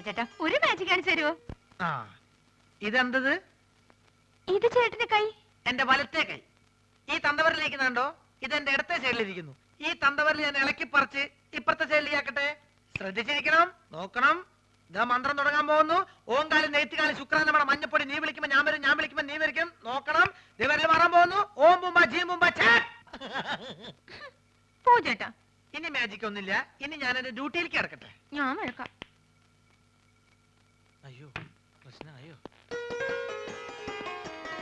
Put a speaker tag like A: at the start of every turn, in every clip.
A: ചേട്ടാ ഒരു മാജിക് കാണിച്ചു തരുമോ?
B: ഇതെന്തത്?
A: ഇത് ചേട്ടന്റെ കൈ.
B: എന്റെ വലത്തെ കൈ. ഈ തന്തവരിലിരിക്കുന്നുണ്ടോ? ഇതെന്റെ ഇടത്തെ സൈഡിലിരിക്കുന്നു. ഈ തന്തവരിൽ ഞാൻ ഇളക്കി പറിച്ച് ഇപ്പുറത്തെ സൈഡിലേക്കാക്കട്ടെ. ശ്രദ്ധിച്ചിരിക്കണം, നോക്കണം. ഇതാ മന്ത്രം തുടങ്ങാൻ പോകുന്നു. ഓങ്കാലം നെയ്ത്തുകാലം ശുക്രൻ നമ്മുടെ മഞ്ഞപ്പൊടി. നീ വിളിക്കുമ്പോ ഞാൻ വരും, ഞാൻ വിളിക്കുമ്പോ നീ വരിക്കും. നോക്കണം. ദിവരിൽ മാറാൻ പോകുന്നു. ഓം ബുംബ ജീം ബുംബ
A: ചേട്ടാ.
B: ഇനി മാജിക് ഒന്നുമില്ല. ഇനി ഞാൻ എന്റെ ഡ്യൂട്ടിയിലേക്ക് കിടക്കട്ടെ.
A: ഞാൻ വഴക്കാം.
B: അയ്യോ പ്രശ്നമായോ?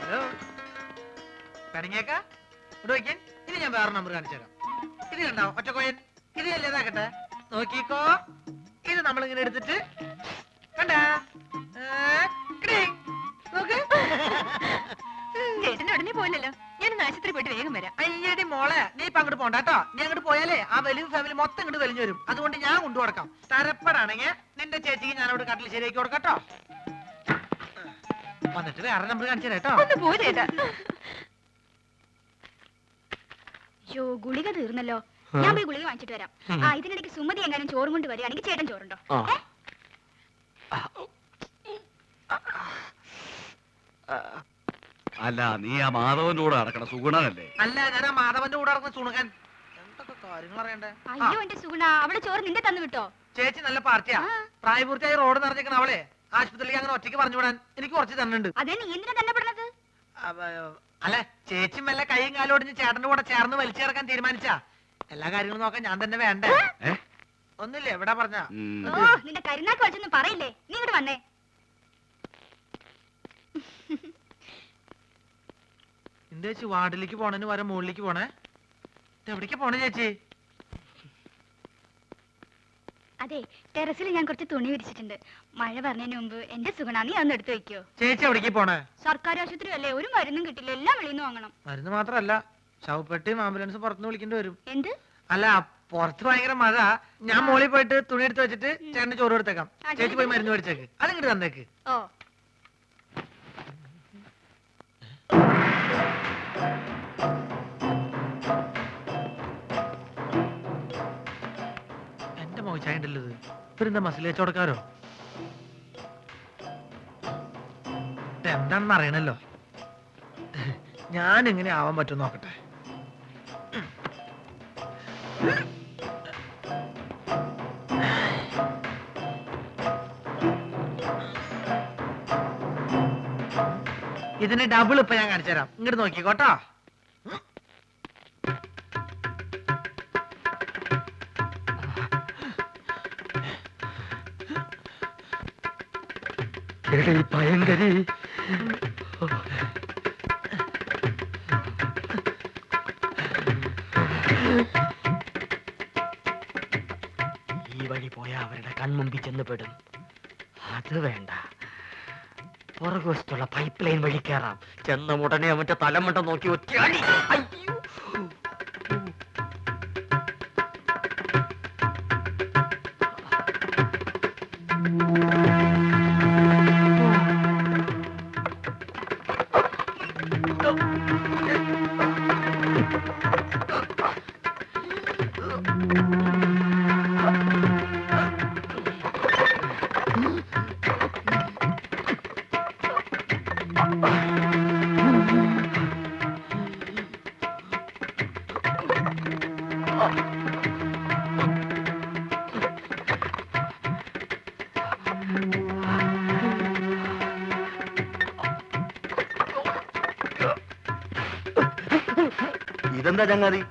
B: ഹലോ കണിങ്ങേക്ക ഇവിടെ വയ്ക്കാൻ. ഇനി ഞാൻ വേറെ നമ്പർ കാണിച്ചു തരാം. ഇത് കണ്ടോ ഒറ്റക്കോയൻ? ഇത് അല്ലേതാക്കട്ടെ, നോക്കിക്കോ. ഇത് നമ്മളിങ്ങനെ എടുത്തിട്ട് കണ്ടാ നോക്ക്.
A: ചേട്ടന്റെ ഉടനെ പോയില്ലല്ലോ. ഞാൻ ആശുപത്രി പോയിട്ട് വേഗം വരാം.
B: അയ്യടി മോളെ, നീ ഇപ്പൊ അങ്ങോട്ട് പോണ്ട കേട്ടോ. നീ അങ്ങോട്ട് പോയാലേ ആ വലിയ ഫാമിലി മൊത്തം ഇങ്ങോട്ട് വലിഞ്ഞു വരും. അതുകൊണ്ട് ഞാൻ കൊണ്ടു കൊടുക്കാം. തരപ്പെടാണെങ്കിൽ നിന്റെ ചേച്ചിക്ക് ഞാൻ അവിടെ കട്ടിൽ ശരിയാക്കി കൊടുക്കട്ടോ. വന്നിട്ട് വേറെ നമ്പർ കാണിച്ചു തരാം കേട്ടോ.
A: ഒന്ന് പോ ചേട്ടാ.
C: യോ ഗുളിക തീർന്നല്ലോ. ഞാൻ പോയി ഗുളിക വാങ്ങിച്ചിട്ട് വരാം. ഇതിനിടയ്ക്ക് സുമതി എങ്ങാനും ചോറും കൊണ്ട് വരികയാണെങ്കിൽ ചേട്ടൻ ചോറുണ്ടോ?
D: അല്ല, നീ ആ മാധവന്റെ കൂടെ നടക്കണ സുഗുണനല്ലേ?
B: അല്ല, ഞാൻ ആ മാധവന്റെ കൂടെ നടക്കുന്ന സുണകൻ. എന്തൊക്കെ കാര്യങ്ങൾ അറിയണ്ടേ?
C: അയ്യോ എന്റെ സുഗുണ, അവള് ചോറ് നിന്റെ തന്നു വിട്ടോ?
B: ചേച്ചി നല്ല പാർട്ടിയാ. പ്രായപൂർത്തിയായി റോഡ് നിറഞ്ഞേക്കണ അവളെ ആശുപത്രിയിലേക്ക് അങ്ങനെ ഒറ്റയ്ക്ക് പറഞ്ഞു വിടാൻ എനിക്ക് കുറച്ച് തന്നുണ്ട്.
C: അതെ, നീ എന്തിനാ തന്നെ പെടുന്നത്?
B: അല്ലെ, ചേച്ചി മെല്ല കൈയും കാലും ഒടിഞ്ഞ് ചേട്ടന്റെ കൂടെ ചേർന്ന് വലിച്ചിറക്കാൻ തീരുമാനിച്ചാ എല്ലാ കാര്യങ്ങളും നോക്കാൻ ഞാൻ തന്നെ വേണ്ടേ? ഒന്നുമില്ല, എവിടെ പറഞ്ഞ
C: നിന്റെ കരുനാക്ക് വലിച്ചൊന്നും പറയില്ലേ. നീ ഇങ്ങോട്ട് വന്നേ.
B: എന്റെ ചേച്ചി വാർഡിലേക്ക് പോണേന് വരെ മുകളിലേക്ക് പോണേ. എവിടേക്ക് പോണേ ചേച്ചി?
C: അതെ, ടെറസിൽ ഞാൻ കുറച്ച് തുണി വിരിച്ചിട്ടുണ്ട്. മഴ പറഞ്ഞതിന് മുമ്പ് എന്റെ സുഗുണ നീ അതൊന്ന് എടുത്തു വെക്കോ.
B: ചേച്ചി എവിടേക്ക് പോണേ?
C: സർക്കാർ ആശുപത്രി അല്ലേ, ഒരു മരുന്നും കിട്ടില്ല, എല്ലാം വെളിയിൽ നിന്ന് വാങ്ങണം.
B: മരുന്ന് മാത്രല്ല, ശവപ്പെട്ടിയും ആംബുലൻസ് പുറത്തുനിന്ന് വിളിക്കേണ്ടി വരും.
C: എന്ത്?
B: അല്ല, പുറത്ത് ഭയങ്കര മഴ. ഞാൻ മോളിൽ പോയിട്ട് തുണി എടുത്ത് വെച്ചിട്ട് ചേട്ടന് ചോറ് കൊടുത്തേക്കാം. ചേച്ചി പോയി മരുന്ന് മേടിച്ചേക്ക്. അതിങ്ങോട്ട് തന്നേക്ക്.
C: ഓ,
B: എന്റെ മോശായിട്ടല്ലോ ഇത്. ഇവരെന്താ മസിൽ കച്ചവടക്കാരോ? എന്താണെന്ന് അറിയണല്ലോ. ഞാൻ എങ്ങനെ ആവാൻ പറ്റും നോക്കട്ടെ. ഇതിന് ഡബിൾ ഇപ്പൊ ഞാൻ കാണിച്ചു തരാം. ഇങ്ങോട്ട് നോക്കിക്കോട്ടോ.
D: ഭയങ്കരി
E: ഈ വഴി പോയാ അവരുടെ കൺമുമ്പിൽ ചെന്ന് പെടും. അത് വേണ്ട, പുറകുവശത്തുള്ള പൈപ്പ് ലൈൻ വഴി കയറാം. ചെന്ന ഉടനെ അവന്റെ തലമുണ്ട നോക്കി ഒറ്റയാടി. അയ്യോ,
D: ഇതെന്താ ചങ്ങാതി?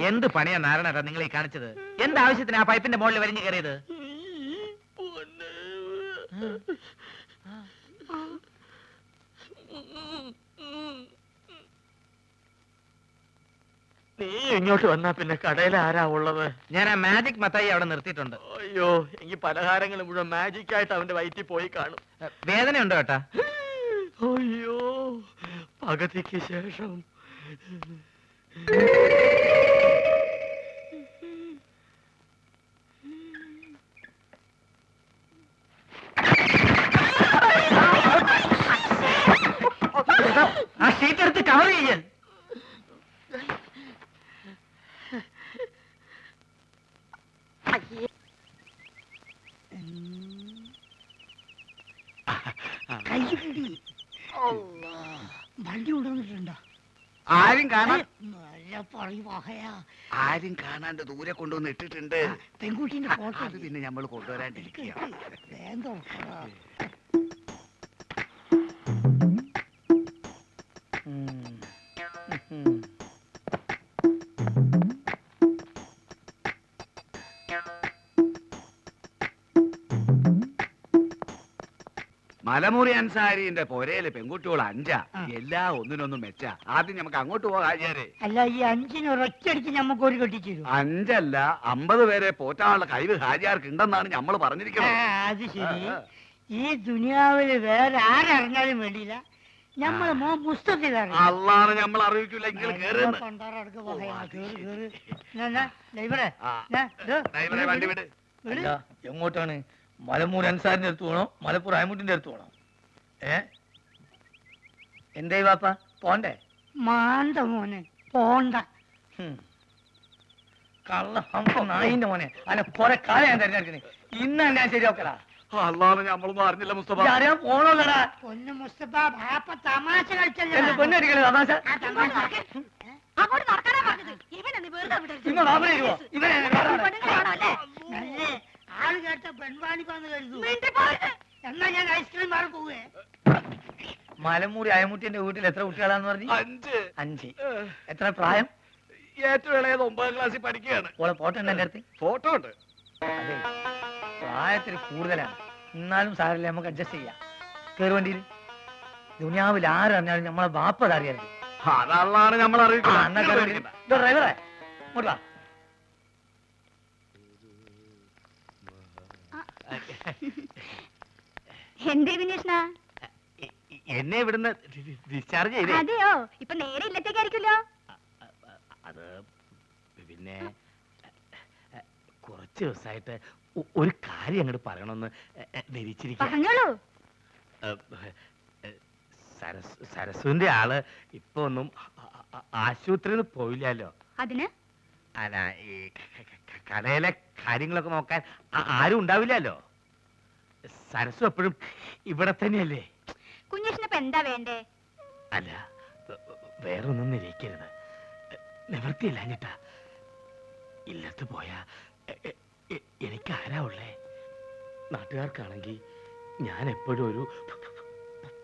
B: എന്ത് പണിയാ നാരായണ നിങ്ങൾ ഈ കാണിച്ചത്? എന്താവശ്യത്തിന് ആ പൈപ്പിന്റെ മുകളിൽ വലിഞ്ഞു കയറിയത്?
E: നീ ഇങ്ങോട്ട് വന്നാ പിന്നെ കടയിൽ ആരാ ഉള്ളത്?
B: ഞാൻ ആ മാജിക് മത്തായി അവിടെ നിർത്തിയിട്ടുണ്ട്.
E: അയ്യോ എനിക്ക് പലഹാരങ്ങൾ മുഴുവൻ മാജിക് ആയിട്ട് അവന്റെ വയറ്റിൽ പോയി കാണും.
B: വേദനയുണ്ടോ ഏട്ടാ?
E: അയ്യോ പകുതിക്ക് ശേഷം
B: ആ ഷീറ്റ് എടുത്ത് കവർ ചെയ്യാൻ.
F: വണ്ടി കൊണ്ടുവന്നിട്ടുണ്ടോ?
D: ആരും കാണാൻ
F: ആരും
D: കാണാണ്ട് ദൂരെ കൊണ്ടുവന്ന് ഇട്ടിട്ടുണ്ട്.
F: പെൺകുട്ടീന്റെ ഫോട്ടോ
D: അത് പിന്നെ നമ്മൾ കൊണ്ടുവരാണ്ടിരിക്കുക.
F: വേഗം
D: മലമുറി അൻസാരിന്റെ പൊരയിലെ പെൺകുട്ടികൾ 5
F: ആ.
D: എല്ലാ ഒന്നിനൊന്നും മെച്ച. ആദ്യം നമുക്ക് അങ്ങോട്ട് പോകാം ഹാജിയാരെ.
F: അല്ല ഈ 5 ഒരൊറ്റയടിക്ക് ഞമ്മക്ക് ഒരു കെട്ടിച്ചു
D: 5 അല്ല 50 പേരെ പോറ്റാനുള്ള കഴിവ് ഹാജിയാർക്ക് ഉണ്ടെന്നാണ് നമ്മൾ പറഞ്ഞിരിക്കുന്നത്.
F: അത് ശരി. ഈ ദുനിയാവില് വേറെ ആരറിഞ്ഞാലും വേണ്ടിയില്ല ഞമ്മളെ മോൻ പുസ്തകത്തിലാണ്
D: അള്ളാണ് നമ്മൾ അറിയിക്കില്ല. ഇങ്ങൾ കേറുന്നു. വണ്ടി വിട്.
B: അല്ല, എങ്ങോട്ടാണ്? മലമൂർ അൻസാരിന്റെ അടുത്ത് പോണോ മലപ്പുറ അയമുട്ടിന്റെ അടുത്ത് പോണോ? എന്തേ വാപ്പ പോണ്ടേ?
F: മാണ്ട മോനെ പോണ്ട.
B: കള്ള നായിന്റെ മോനെ അല്ല കൊറേ കാലം ഞാൻ തിരഞ്ഞെടുക്കണേ. ഇന്ന് ഞാൻ ശരിയാക്കലാ.
D: അള്ളാണ് നമ്മളൊന്നും അറിഞ്ഞില്ല മുസ്തഫ.
B: അറിയാൻ പോണോല്ലടാ.
F: പൊന്നു മുസ്തഫ ബാപ്പ തമാശ കളിച്ചല്ലോ.
B: എന്റെ പൊന്നടിക്കണേ തമാശ.
A: അങ്ങോട്ട് നടക്കാനാ പറഞ്ഞത്. ഇവനെന്ന് വെറുതെ വിടരുത്.
B: ഇങ്ങോട്ട് അവിടെ ഇരുവോ? ഇവനെ
A: പെണ്ണുങ്ങളാണോ അല്ലേ?
F: നല്ലേ ആള് കേട്ട പെൺവാണിപ്പാന്ന് കരുതു.
A: മിണ്ടി പോരുത്.
F: എന്നാ ഞാൻ ഐസ്ക്രീം മാറി പോവേ.
B: മലമൂരി അയമുട്ടിന്റെ വീട്ടിൽ എത്ര കുട്ടികളാന്ന് പറഞ്ഞു?
D: 5.
B: 5. എത്ര പ്രായം?
D: ഏറ്റവും ഇളയത് 9ാം ക്ലാസ്സിൽ പഠിക്കുകയാണ്.
B: ഓളെ ഫോട്ടോ ഉണ്ട് എന്റെ അടുത്ത്.
D: ഫോട്ടോ ഉണ്ട്.
B: അതെ, പ്രായത്തിൽ കൂടുതലാണ്. എന്നാലും സാരല്ലേ, നമുക്ക് അഡ്ജസ്റ്റ് ചെയ്യാം. കേറ് വണ്ടിയിൽ. ദുനിയാവിൽ ആരറിഞ്ഞാലും നമ്മളെ ബാപ്പ അറിയരുത്.
D: അതള്ളാണ് നമ്മൾ അറിയിക്കില്ല.
B: ഡ്രൈവറെ ഇങ്ങോട്ട് വാ.
C: എന്തേ വിനീഷ്ണ?
E: എന്നെ ഇവിടുന്ന് ഡിസ്ചാർജ് ചെയ്തേ.
C: അതെയോ? ഇപ്പൊ നേരെ ഇല്ലത്തേക്കായിരിക്കുമല്ലോ.
E: അത് പിന്നെ കുറച്ച് ദിവസമായിട്ട് ഒരു കാര്യം അങ്ങോട്ട് പറയണമെന്ന് ധരിച്ചിരിക്കുക.
C: പറഞ്ഞോളൂ.
E: സരസുവിന്റെ ആള് ഇപ്പൊ ഒന്നും ആശുപത്രിയിൽ പോയില്ലല്ലോ.
C: അതിന്
E: അല്ല, ഈ കടയിലെ കാര്യങ്ങളൊക്കെ നോക്കാൻ ആരും ഉണ്ടാവില്ലല്ലോ. സരസു എപ്പോഴും ഇവിടെ തന്നെയല്ലേ.
C: കുഞ്ഞേഷിനിപ്പോ എന്താ വേണ്ടേ?
E: അല്ല, വേറൊന്നും നിരീക്കരുത്. നിവൃത്തിയില്ലാഞ്ഞിട്ടാ. ഇല്ലത്ത് പോയാ എനിക്ക് ആരാ ഉള്ളേ? നാട്ടുകാർക്കാണെങ്കിൽ ഞാൻ എപ്പോഴും ഒരു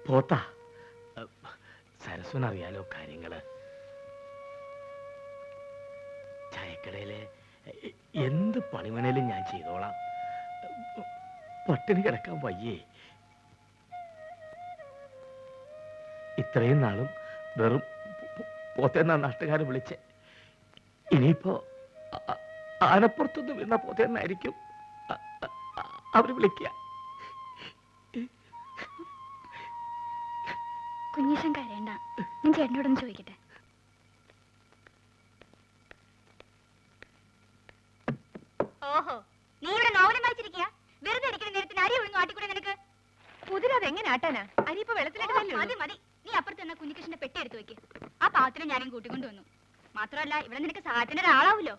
E: പോത്താ. സരസ്വനറിയാലോ കാര്യങ്ങള്. ചായക്കടയിലെ എന്ത് പണിമണേലും ഞാൻ ചെയ്തോളാം. പട്ടിണി കിടക്കാൻ വയ്യേ. ഇത്രയും നാളും വെറും പോത്തേന്നാ നാട്ടുകാരെ വിളിച്ചേ. ഇനിയിപ്പോ ആനപ്പുറത്തുനിന്ന് വീണ പോത്തേന്നായിരിക്കും അവര് വിളിക്കുക.
C: കുഞ്ഞീഷൻ കരയണ്ട. ഞാൻ ചേട്ടനോടൊന്ന് ചോദിക്കട്ടെ. ഓഹോ, നീ ഇവിടെ നോവലും വായിച്ചിരിക്കുക? വെറുതെ ഇരിക്കുന്ന നേരത്തിന് അരി ഒഴിഞ്ഞു ആട്ടിക്കൂടെ നിനക്ക്?
A: കുതിരത് എങ്ങനെ ആട്ടാനാ? അരി ഇപ്പൊ വെള്ളത്തിലിട്ടതല്ലേ
C: മതി മതി. നീ അപ്പുറത്ത് നിന്ന് കുഞ്ഞികൃഷ്ണന്റെ പെട്ടി എടുത്തു വെക്ക്. ആ പാത്രം ഞാനും കൂട്ടിക്കൊണ്ടു വന്നു. മാത്രമല്ല ഇവിടെ നിനക്ക് സഹായത്തിന് ഒരാളാവൂലോ.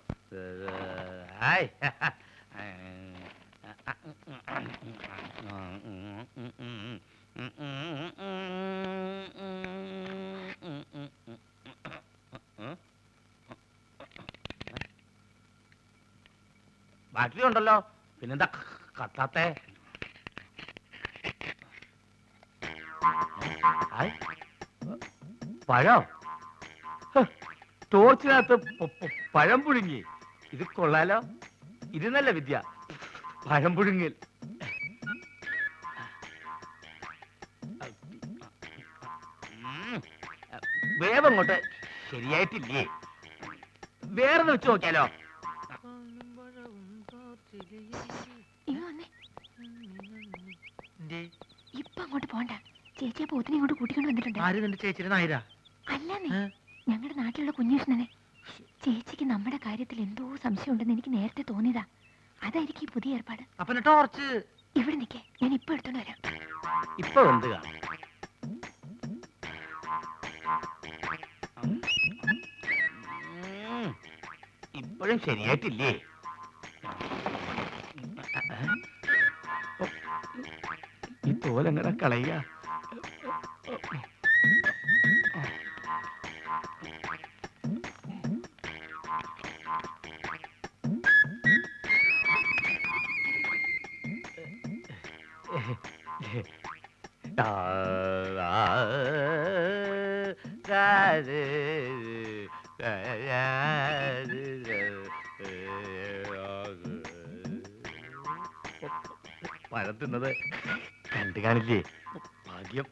E: ബാറ്ററി ഉണ്ടല്ലോ, പിന്നെന്താ കത്താത്തെ? പഴം ടോർച്ചിനകത്ത് പഴം പുഴുങ്ങി. ഇത് കൊള്ളാലോ. ഇത് നല്ല വിദ്യ, പഴം പുഴുങ്ങൽ. വേവ് അങ്ങോട്ട് ശരിയായിട്ടില്ലേ? വേറെ വെച്ച് നോക്കിയാലോ?
B: എന്തി
A: ഇപ്പൊ അങ്ങോട്ട് പോണ്ട. ചേച്ചിയെ പോത്തിനെ ഇങ്ങോട്ട് കൂട്ടിക്കൊണ്ട് വന്നിട്ടുണ്ട്.
B: ആര് നിന്റെ ചേച്ചിയുടെ നായരാ?
A: അല്ലെന്നേ,
B: ഏ?
A: ഞങ്ങളുടെ നാട്ടിലുള്ള കുഞ്ഞുഷ്ണനെ. ചേച്ചിക്ക് നമ്മുടെ കാര്യത്തിൽ എന്തോ സംശയം ഉണ്ടെന്ന് എനിക്ക് നേരത്തെ തോന്നിയതാ. അതായിരിക്കും ഈ പുതിയ ഏർപ്പാട്.
B: അപ്പൊ ടോർച്ച്
A: ഇവിടെ നിൽക്കേ, ഞാൻ ഇപ്പൊ എടുത്തോണ്ട് വരാം.
E: ഇപ്പൊ എന്ത് കാണും? ഇപ്പോഴും ശരിയായിട്ടില്ലേ? ഈ തോലെങ്ങനെ കളയുക? പഴം തിന്നത് കണ്ടു കാണില്ലേ? ഭാഗ്യം.